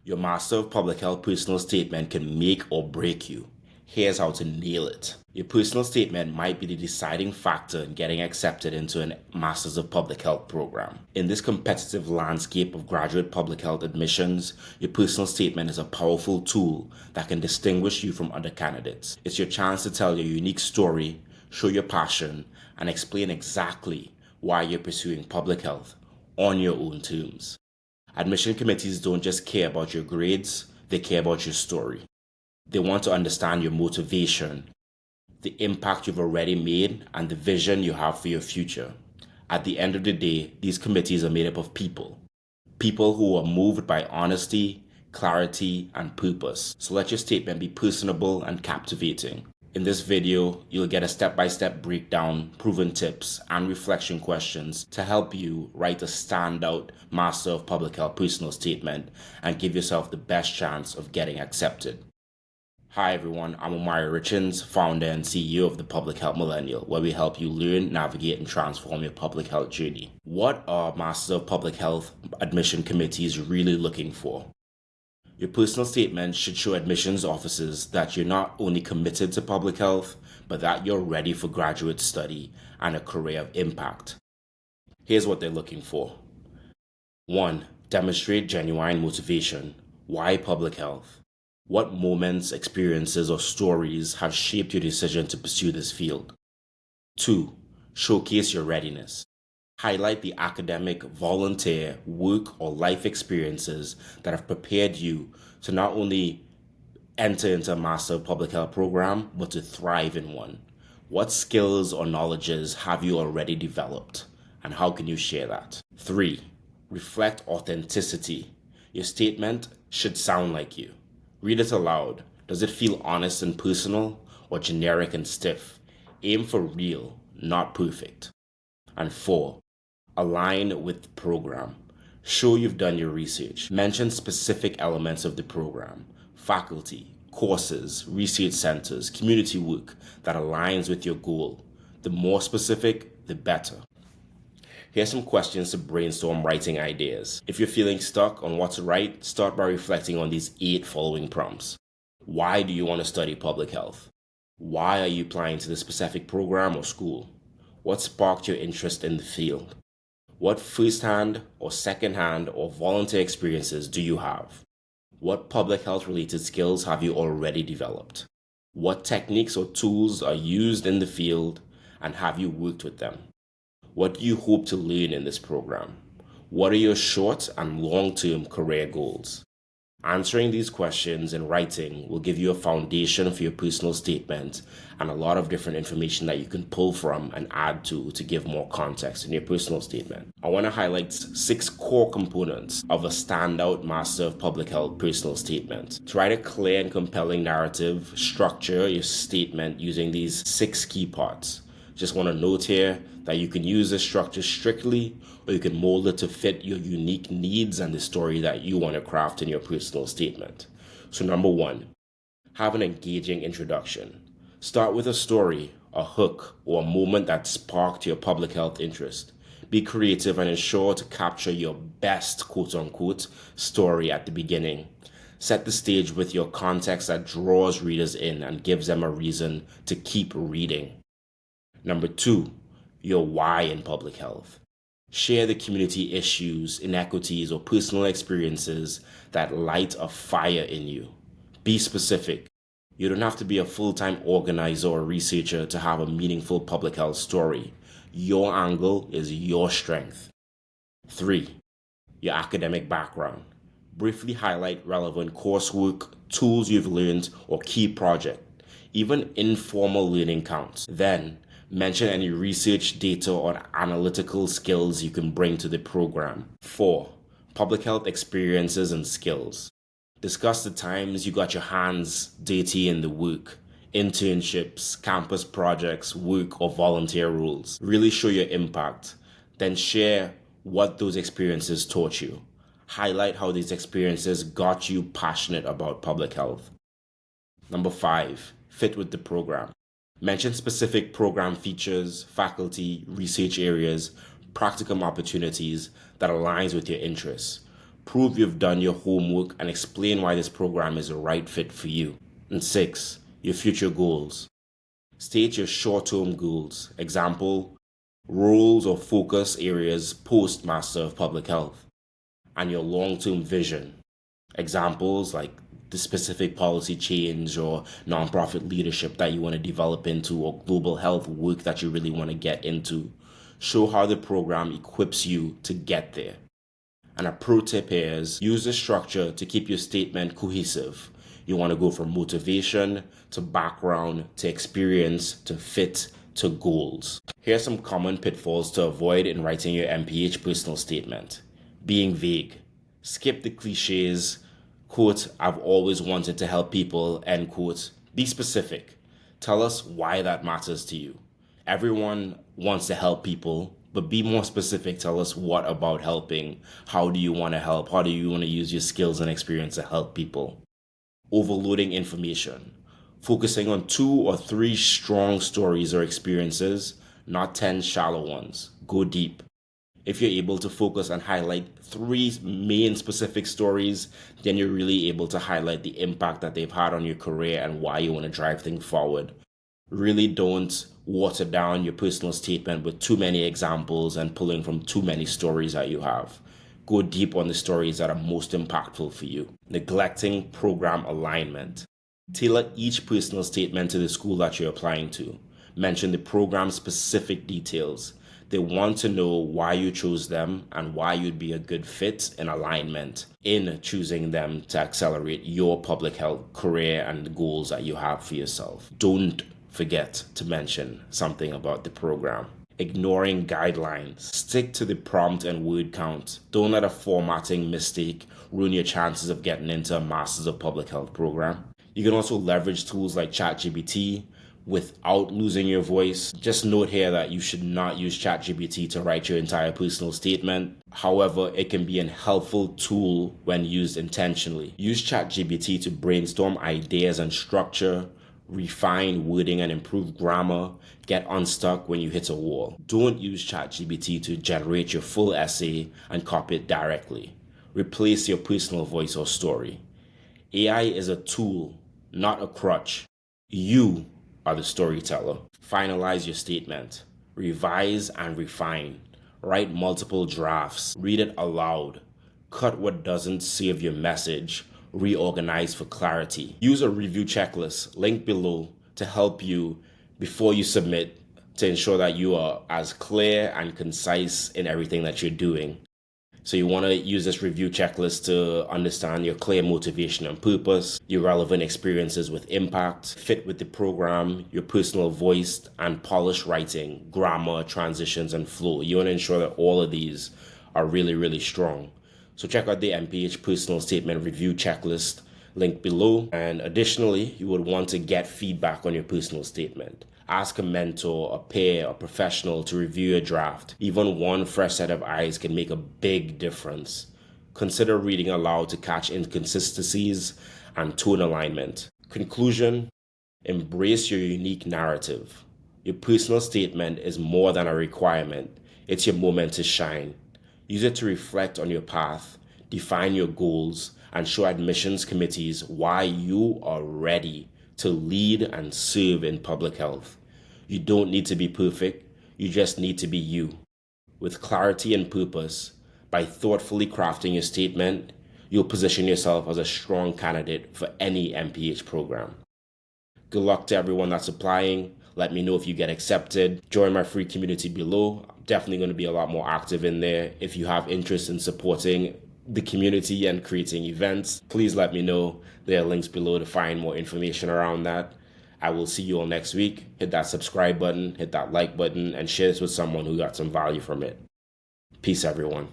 Your Master of Public Health personal statement can make or break you. Here's how to nail it. Your personal statement might be the deciding factor in getting accepted into a Masters of Public Health program. In this competitive landscape of graduate public health admissions, your personal statement is a powerful tool that can distinguish you from other candidates. It's your chance to tell your unique story, show your passion, and explain exactly why you're pursuing public health on your own terms. Admission committees don't just care about your grades, they care about your story. They want to understand your motivation, the impact you've already made, and the vision you have for your future. At the end of the day, these committees are made up of people. People who are moved by honesty, clarity, and purpose. So let your statement be personable and captivating. In this video, you'll get a step-by-step breakdown, proven tips, and reflection questions to help you write a standout Master of Public Health personal statement and give yourself the best chance of getting accepted. Hi everyone, I'm Omari Richins, founder and CEO of the Public Health Millennial, where we help you learn, navigate, and transform your public health journey. What are Masters of Public Health admission committees really looking for? Your personal statement should show admissions officers that you're not only committed to public health, but that you're ready for graduate study and a career of impact. Here's what they're looking for. 1. Demonstrate genuine motivation. Why public health? What moments, experiences, or stories have shaped your decision to pursue this field? 2. Showcase your readiness. Highlight the academic, volunteer, work, or life experiences that have prepared you to not only enter into a Master of Public Health program, but to thrive in one. What skills or knowledges have you already developed, and how can you share that? 3. Reflect authenticity. Your statement should sound like you. Read it aloud. Does it feel honest and personal, or generic and stiff? Aim for real, not perfect. And 4. Align with the program. Show you've done your research. Mention specific elements of the program, faculty, courses, research centers, community work that aligns with your goal. The more specific, the better. Here's some questions to brainstorm writing ideas. If you're feeling stuck on what to write, start by reflecting on these 8 following prompts. Why do you want to study public health? Why are you applying to the specific program or school? What sparked your interest in the field? What first-hand or second-hand or volunteer experiences do you have? What public health related skills have you already developed? What techniques or tools are used in the field, and have you worked with them? What do you hope to learn in this program? What are your short and long-term career goals? Answering these questions in writing will give you a foundation for your personal statement and a lot of different information that you can pull from and add to give more context in your personal statement. I want to highlight 6 core components of a standout Master of Public Health personal statement. To write a clear and compelling narrative, structure your statement using these 6 key parts. Just want to note here that you can use this structure strictly, or you can mold it to fit your unique needs and the story that you want to craft in your personal statement. So number 1, have an engaging introduction. Start with a story, a hook, or a moment that sparked your public health interest. Be creative and ensure to capture your best quote-unquote story at the beginning. Set the stage with your context that draws readers in and gives them a reason to keep reading. Number 2, your why in public health. Share the community issues, inequities, or personal experiences that light a fire in you. Be specific. You don't have to be a full-time organizer or researcher to have a meaningful public health story. Your angle is your strength. 3, your academic background. Briefly highlight relevant coursework, tools you've learned, or key project. Even informal learning counts. Then, mention any research, data, or analytical skills you can bring to the program. 4, public health experiences and skills. Discuss the times you got your hands dirty in the work, internships, campus projects, work, or volunteer roles. Really show your impact. Then share what those experiences taught you. Highlight how these experiences got you passionate about public health. Number 5, fit with the program. Mention specific program features, faculty, research areas, practicum opportunities that aligns with your interests. Prove you've done your homework and explain why this program is the right fit for you. And 6, your future goals. State your short-term goals. Example, roles or focus areas post Master of Public Health. And your long-term vision. Examples like the specific policy change or nonprofit leadership that you want to develop into, or global health work that you really want to get into. Show how the program equips you to get there. And a pro tip here is use the structure to keep your statement cohesive. You want to go from motivation to background to experience to fit to goals. Here are some common pitfalls to avoid in writing your MPH personal statement. Being vague. Skip the cliches. Quote, I've always wanted to help people, end quote. Be specific. Tell us why that matters to you. Everyone wants to help people, but be more specific. Tell us what about helping. How do you want to help? How do you want to use your skills and experience to help people? Overloading information. Focusing on 2 or 3 strong stories or experiences, not 10 shallow ones. Go deep. If you're able to focus and highlight 3 main specific stories, then you're really able to highlight the impact that they've had on your career and why you want to drive things forward. Really don't water down your personal statement with too many examples and pulling from too many stories that you have. Go deep on the stories that are most impactful for you. Neglecting program alignment. Tailor each personal statement to the school that you're applying to. Mention the program specific details. They want to know why you chose them and why you'd be a good fit in alignment in choosing them to accelerate your public health career and the goals that you have for yourself. Don't forget to mention something about the program. Ignoring guidelines. Stick to the prompt and word count. Don't let a formatting mistake ruin your chances of getting into a Masters of Public Health program. You can also leverage tools like ChatGPT without losing your voice. Just note here that you should not use ChatGPT to write your entire personal statement. However, it can be a helpful tool when used intentionally. Use ChatGPT to brainstorm ideas and structure, refine wording and improve grammar, get unstuck when you hit a wall. Don't use ChatGPT to generate your full essay and copy it directly. Replace your personal voice or story. AI is a tool, not a crutch. You are the storyteller. Finalize your statement. Revise and refine. Write multiple drafts. Read it aloud. Cut what doesn't serve your message. Reorganize for clarity. Use a review checklist, link below, to help you before you submit, to ensure that you are as clear and concise in everything that you're doing. So you want to use this review checklist to understand your clear motivation and purpose, your relevant experiences with impact, fit with the program, your personal voice and polished writing, grammar, transitions, and flow. You want to ensure that all of these are really, really strong. So check out the MPH personal statement review checklist link below. And additionally, you would want to get feedback on your personal statement. Ask a mentor, a peer, a professional to review a draft. Even one fresh set of eyes can make a big difference. Consider reading aloud to catch inconsistencies and tone alignment. Conclusion, embrace your unique narrative. Your personal statement is more than a requirement. It's your moment to shine. Use it to reflect on your path, define your goals, and show admissions committees why you are ready to lead and serve in public health. You don't need to be perfect, you just need to be you. With clarity and purpose, by thoughtfully crafting your statement, you'll position yourself as a strong candidate for any MPH program. Good luck to everyone that's applying. Let me know if you get accepted. Join my free community below. I'm definitely going to be a lot more active in there. If you have interest in supporting the community and creating events, please let me know. There are links below to find more information around that. I will see you all next week. Hit that subscribe button, hit that like button, and share this with someone who got some value from it. Peace, everyone.